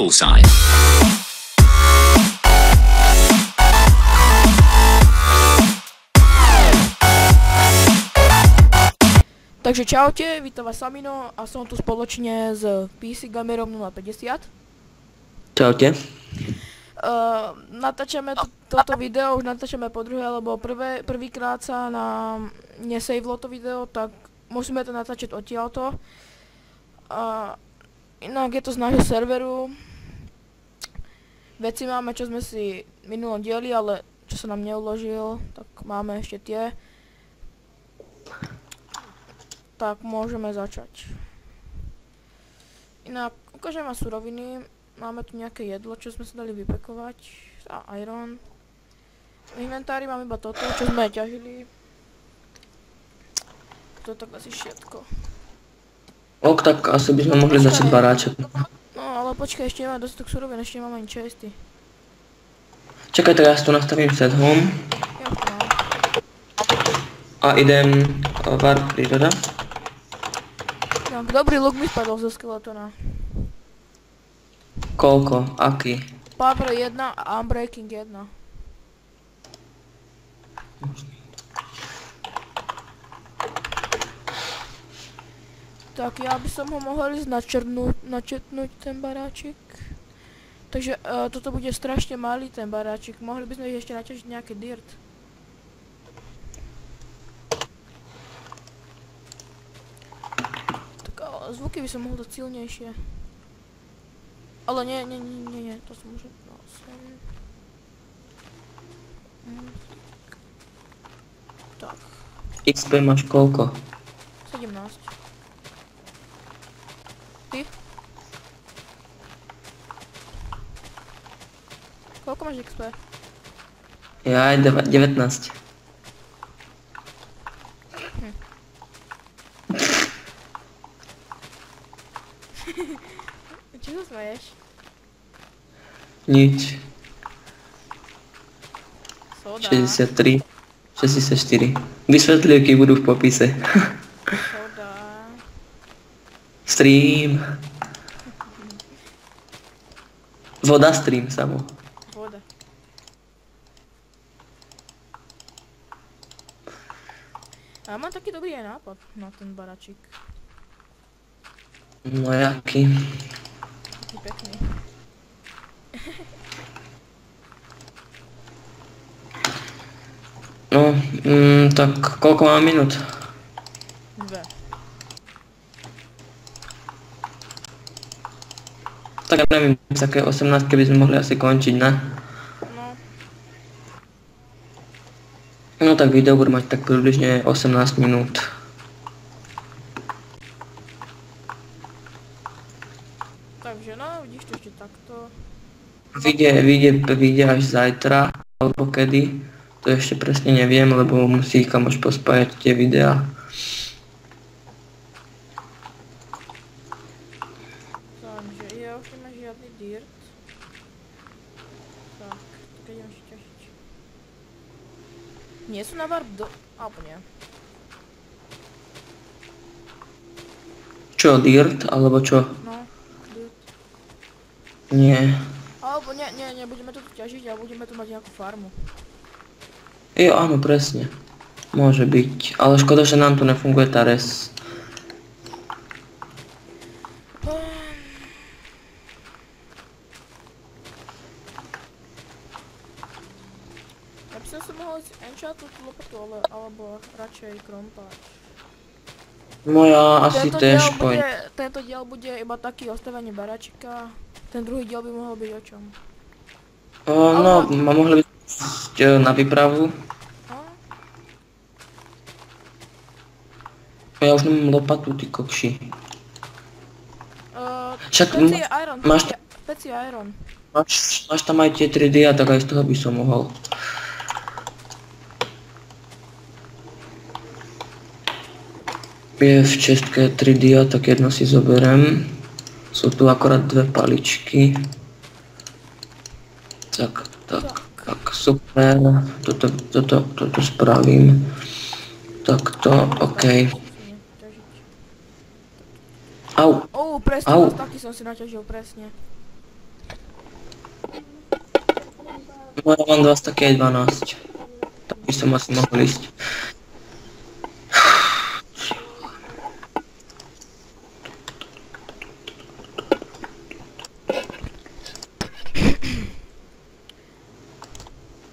Bullseye. Takže čaute, vítam vás Samino a som tu spoločne s PC Gamerom 050. Čaute. Natáčame toto video, už natáčame po druhé, lebo prvýkrát sa nám nesavelo to video, tak musíme to natáčať odtiaľto. Inak je to z nášho serveru. Veci máme, čo sme si minulom dieli, ale čo sa nám neuložil, tak máme ešte tie. Tak môžeme začať. Inak ukážem vám suroviny. Máme tu nejaké jedlo, čo sme sa dali vypekovať. A iron. V inventári mám iba toto, čo sme ťažili. To je tak asi všetko. Ok, tak asi by sme mohli začať baráček. No ale počkaj, ešte nemáme dostatok surovín, ešte nemáme ani česty. Čakaj, tak ja si tu nastavím set home. Ja to mám. A idem var príroda. Tak, dobrý luk mi spadol zo skeletona. Koľko? Aký? Power 1 a Unbreaking 1. Tak ja by som ho mohol ísť načetnúť ten baráčik. Takže toto bude strašne malý ten baráčik. Mohli by sme ešte naťažiť nejaký dirt. Tak zvuky by som mohol dať silnejšie. Ale nie, to som už dal sem. Tak. XP máš koľko? 17. Ty? Koľko máš XP? Ja aj 19. Čo sa smeješ? Nič. Soda. 63. 64. Vysvetlivky budú v popise. Soda. Stream. Voda stream samo. Voda. A mám taký dobrý aj nápad na ten baračík. No jaký? Taký pekný. No, tak koľko mám minút? 2. Tak ja neviem, také 18 by sme mohli asi končiť, ne? No. No tak video bude mať tak približne 18 minút. Takže no, vidíš to ešte takto. Vyjde až zajtra, alebo kedy. To ešte presne neviem, lebo musí kamoš pospájať tie videá. Takže ja už nemám žiadny dirt. Tak idem ešte ťažiť. Nie sú na warp do... alebo nie. Čo, dirt, alebo čo? No, dirt. Nie. Alebo nie, budeme to tu ťažiť a budeme tu mať nejakú farmu. Jo, áno, presne. Môže byť, ale škoda, že nám tu nefunguje tá res. Ja by som sa mohol enchantnúť tú lopatu, alebo radšej krompáč. Moja asi tiež poň. Tento diel bude iba taký ostavenie baračika. Ten druhý diel by mohol byť o čom? No, mohli by ísť na výpravu. Ja už nemám lopatu, ty kokši. Však Peci iron. Máš tam aj tie 3 dia, tak aj z toho by som mohol. Je v čestke 3 dia, tak jedno si zoberiem. Sú tu akorát 2 paličky. Tak, super. Toto spravím. Takto, okej. Au. Presne, taký som si naťažil, presne. No ja mám 2 také aj 12. Tak by som asi mohol ísť.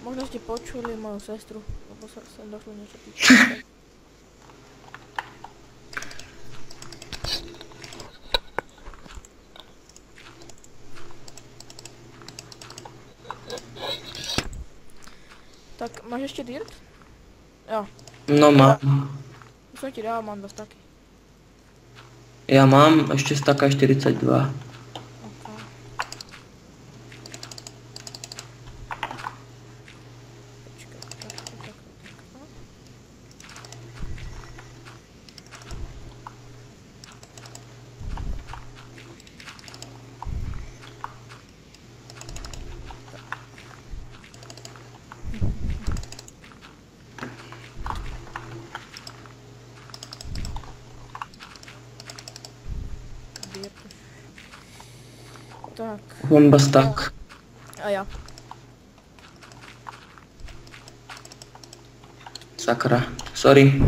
Možno ste počuli moju sestru, lebo sa sem došlo niečo písať. Tak, máš ešte dirt? Jo. No mám. Už som ti dal, mám 2 staky. Ja mám ešte staka 42. Ok. Počkaj, tak. Dirt. Tak, Bomba stak. a ja. Sakra. Sorry.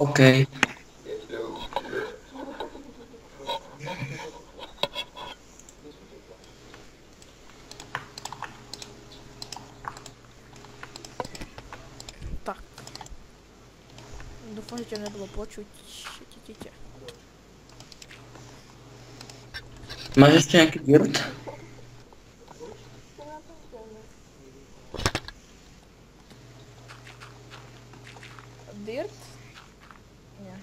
OK. Tak. Dúfam, že ťa nebolo počuť. Máš ešte nejaký dirt? Dirt? Nie.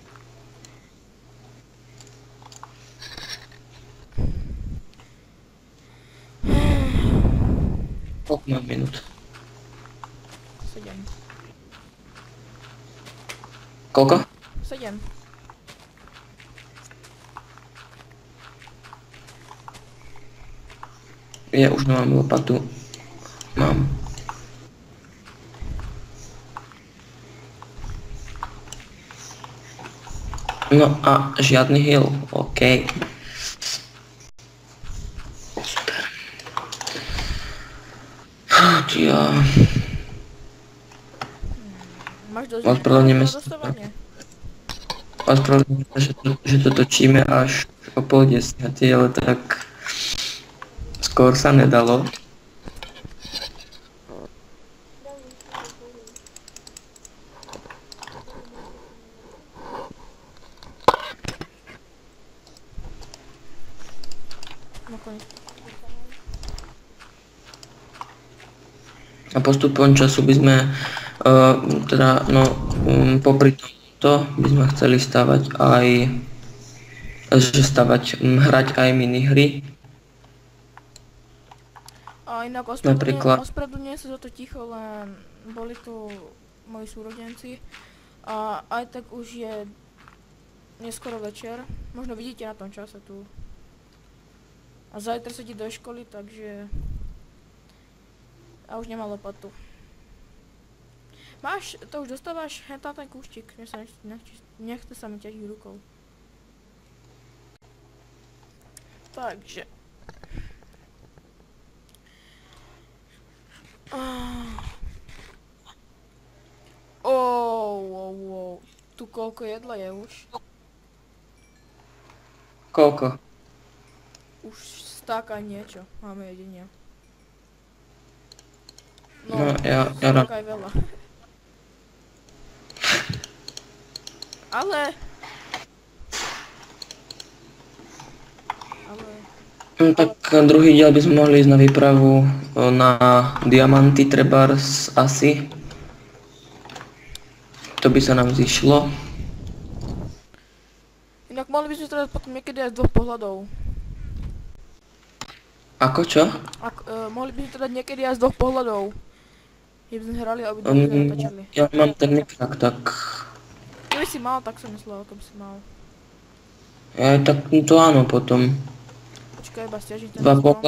Koľko mám minút? 7. Koľko? 7. Ja už nemám lopatu. Mám. No a žiadny heal. OK. Super. Ja. Máš dosť Ospravedlňujeme sa. dostávanie? Ospravedlňujem sa, že to točíme až o 9:30, ale tak skôr sa nedalo. Nakoniec. A postupom času by sme, popri tomto by sme chceli hrať aj minihry. A inak Napríklad. ospravedlňujem sa za to ticho, len boli tu moji súrodenci. A aj tak už je neskoro večer. Možno vidíte na tom čase tu. A zajtra sa ide do školy, takže... A už nemá lopatu. Máš, to už dostávaš hentá ten kúštik, nechce sa mi ťažiť rukou. Takže. Tu koľko jedla je už? Koľko? Už stáka niečo, máme jedenia. No, ja stáka aj veľa. Ale... No, tak druhý diel by sme mohli ísť na výpravu na diamanty trebárs asi. To by sa nám zišlo. Inak mohli by sme teda potom niekedy aj z 2 pohľadov. Ako čo? Mohli by sme teda niekedy aj z 2 pohľadov. Keby sme hrali a obidve sme natačali. Ja mám ten mikrák, tak... Keby si mal, tak som myslel, ako by si mal. Ja tak to áno potom. Počkaj, iba stiažiť ten Dva strom.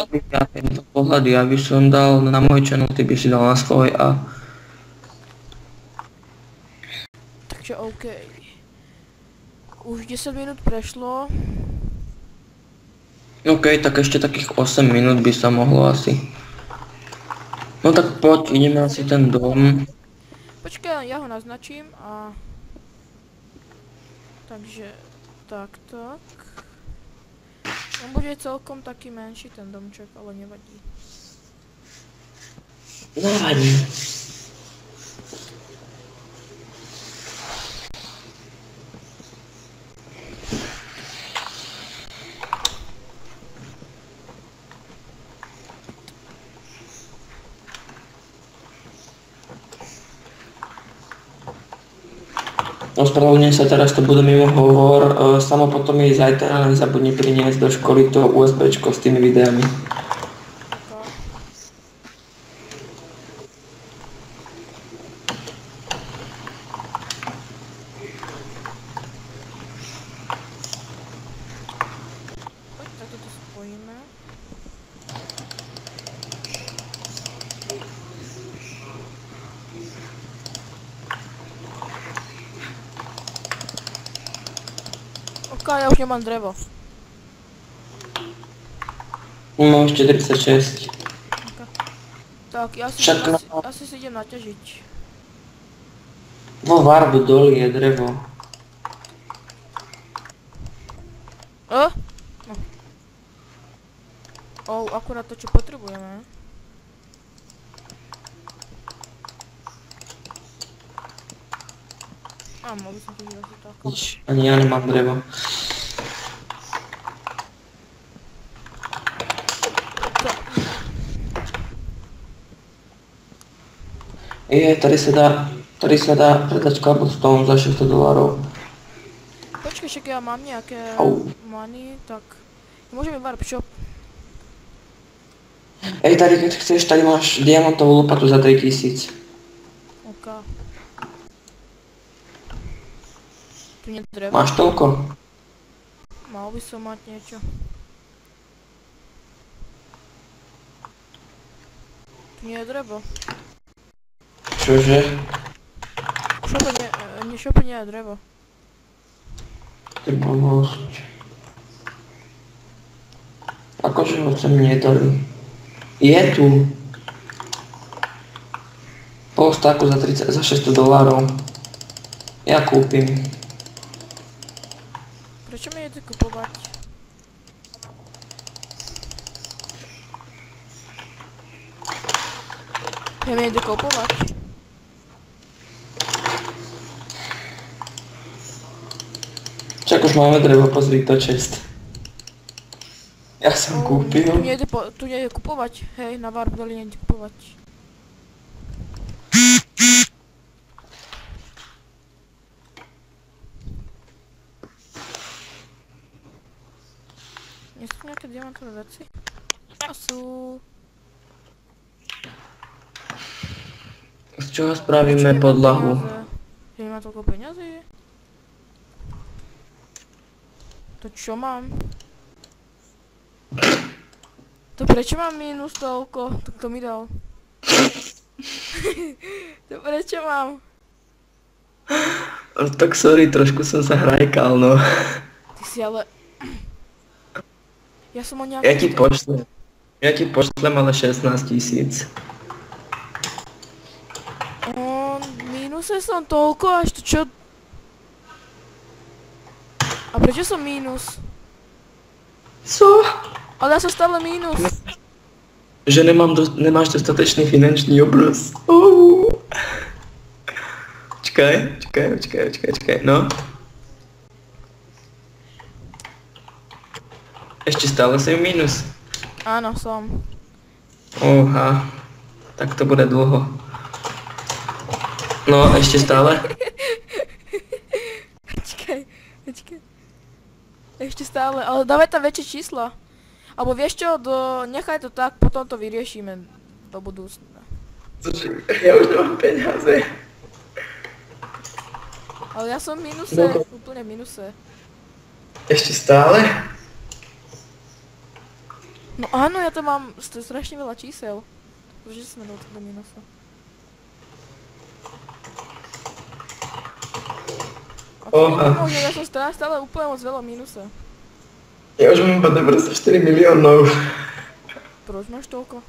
pohľady, ja by som dal na môj channel, ty by si dal na svoj a... Takže OK. Už 10 minút prešlo. OK, tak ešte takých 8 minút by sa mohlo asi. No tak poď, ideme asi ten dom. Počkaj, ja ho naznačím a... Takže... Tak. On bude celkom taký menší ten domček, ale nevadí. Nevadí. Ospravedlňujem sa, teraz to bude mimo hovor, samo potom jej zajtra nezabudni priniesť do školy to USBčko s tými videami. Poď, tak toto spojíme. OK, ja už nemám drevo. Mám ešte 36. Tak, ja si, Však asi si idem naťažiť. Vo Varbu doli je drevo. No. Akurát to, čo potrebujeme. Mohol by som to asi tak. Ani ja nemám drevo. Tady sa dá predať cobblestone za $600. Počkaj, však ja mám nejaké money, tak... Môžeme warp shop. Tady keď chceš, tady máš diamantovú lopatu za 3000. OK. Tu nie je drevo. Máš toľko? Mal by som mať niečo. Tu nie je drevo. Čože? V šope nie je drevo. Ty blbosť. Akože ho sem nedali. Je tu. Pol stáku za $600. Ja kúpim. Prečo mi ide kupovať? Ja mi ide kupovať. Čak už máme drevo, pozri to čest. Ja som kúpil. Tu nejde kupovať, hej, na Warp doli nejde kupovať. Nie sú nejaké diamantové veci? A sú... Z čoho spravíme podlahu? Ja nemám toľko peňazí. To čo mám? To prečo mám minus toľko? Tak to mi dal. To prečo mám? Tak sorry, trošku som sa hrajkal, no. Ty si ale... Ja som o nejaký... Ja ti pošlem ale 16 000. Mínuse som toľko, až to čo... A prečo som mínus? Co? Ale ja som stále mínus. Že nemáš dostatečný finančný obraz. Čakaj, no. Ešte stále si v mínus. Áno, som. Oha, tak to bude dlho. No, ešte stále? Počkaj. Ešte stále, ale dávaj tam väčšie čísla. Alebo vieš čo, nechaj to tak, potom to vyriešime do budúcna. Ja už nemám peniaze. Ale ja som v minuse, úplne v minuse. Ešte stále? No áno, ja to mám strašne veľa čísel. Že sme do minusu. A to Oha. nepomôže, ja som stále úplne moc veľa v minuse. Ja už mám iba 94 miliónov. Proč máš toľko?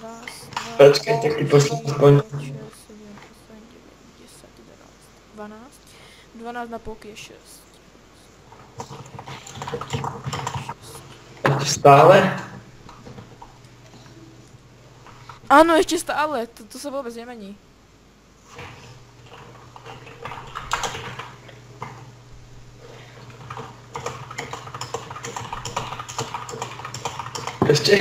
Raz, dva, Počkaj, tak ti pošlem aspoň. 5, 6, 7, 8, 9, 10, 11, 12. 12 na polky je 6. Ešte stále? Áno, ešte stále, to sa vôbec nemení. Ešte?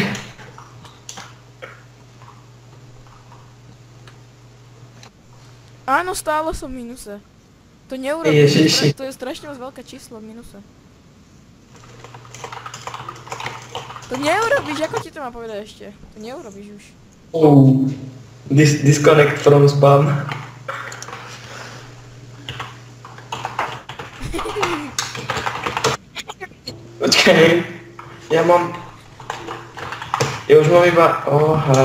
Áno, stále som v minuse. To neurobíš, Ježiši. to je strašne moc veľké číslo v minuse. To neurobíš, ako ti to mám povedať ešte? To neurobíš už. Disconnect from spam. Počkaj. Ja už mám iba... Oha.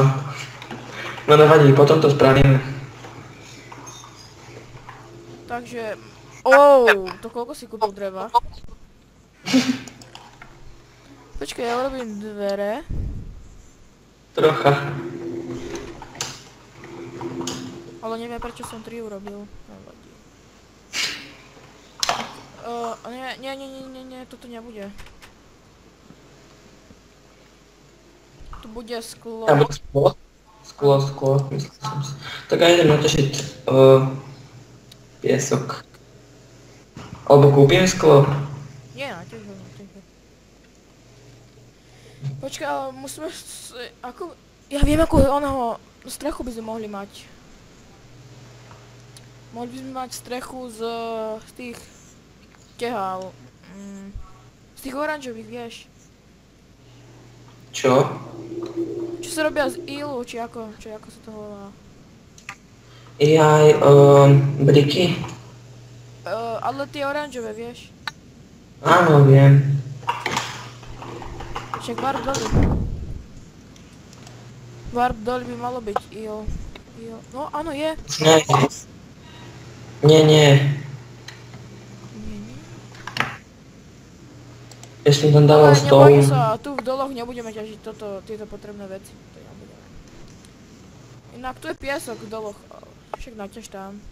No nevadí, potom to spravíme. Takže... to koľko si kúpil dreva? Počkaj, ja urobím dvere. Trocha. Ale neviem, prečo som 3 urobil. Nevadí. Nie, toto nebude. Tu bude sklo. Ja bude sklo? Sklo, myslel som si. Tak ja idem natočiť piesok. Alebo kúpim sklo? Nie, tiež ho. Počkaj, ale musíme... Ja viem, ako onoho strechu by sme mohli mať. Mohli by sme mať strechu z tých tehál. Z tých oranžových, vieš. Čo? Čo sa robia z ilu, či ako sa to volá. Jaj, briky? Ale tie oranžové, vieš. Áno, viem. Však warp doli. Warp doli by malo byť il. No áno, je. Nie. Ja som tam dával Ale stôl. nebojte sa, tu v doloch nebudeme ťažiť tieto potrebné veci. To nebudeme. Inak tu je piesok v doloch. Však naťaž tam.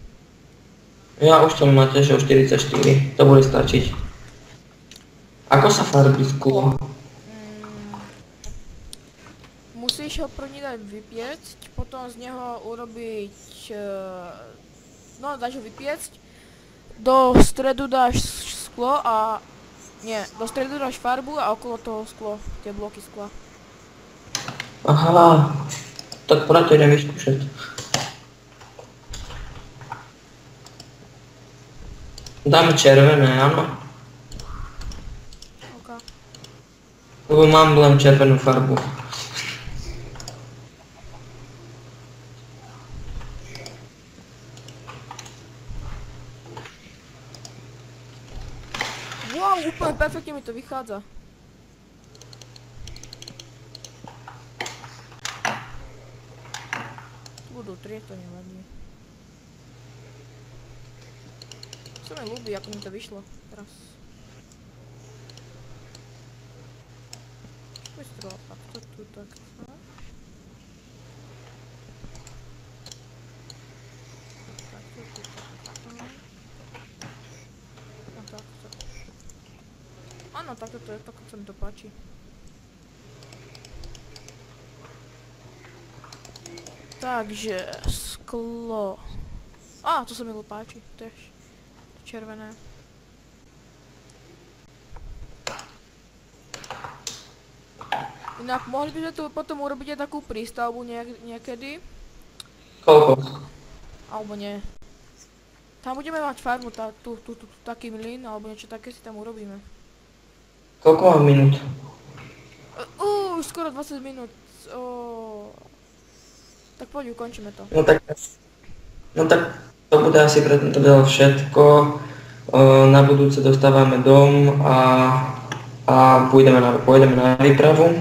Ja už som naťažil 44. To bude stačiť. Ako sa farbí sklo? Musíš ho první dať vypiecť, potom z neho urobiť... No, dáš ho vypiecť. Do stredu dáš sklo a... Nie, do stredu dáš farbu a okolo toho sklo, tie bloky skla. Aha, tak poďme to idem vyskúšať. Dáme červené, áno? OK. Lebo mám len červenú farbu. Wow, úplne perfektne mi to vychádza. Tu budú 3, to nevadí. Sa mi ľúbi, ako mi to vyšlo teraz. Vystroval takto, tu takto. Takto, tu takto. A takto. Áno, takto to je, takto sa mi to páči. Takže, sklo. To sa mi páči, tiež. Červené. Inak mohli by sme tu potom urobiť aj takú prístavbu niekedy. Koľko? Alebo nie. Tam budeme mať farmu, taký mlyn, alebo niečo také si tam urobíme. Koľko mám minút? Už skoro 20 minút. Tak poď, ukončíme to. No tak to bude asi pre tento diel všetko. Na budúce dostávame dom a a pôjdeme na výpravu.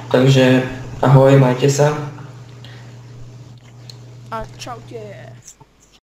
Takže ahoj, majte sa. A čaute.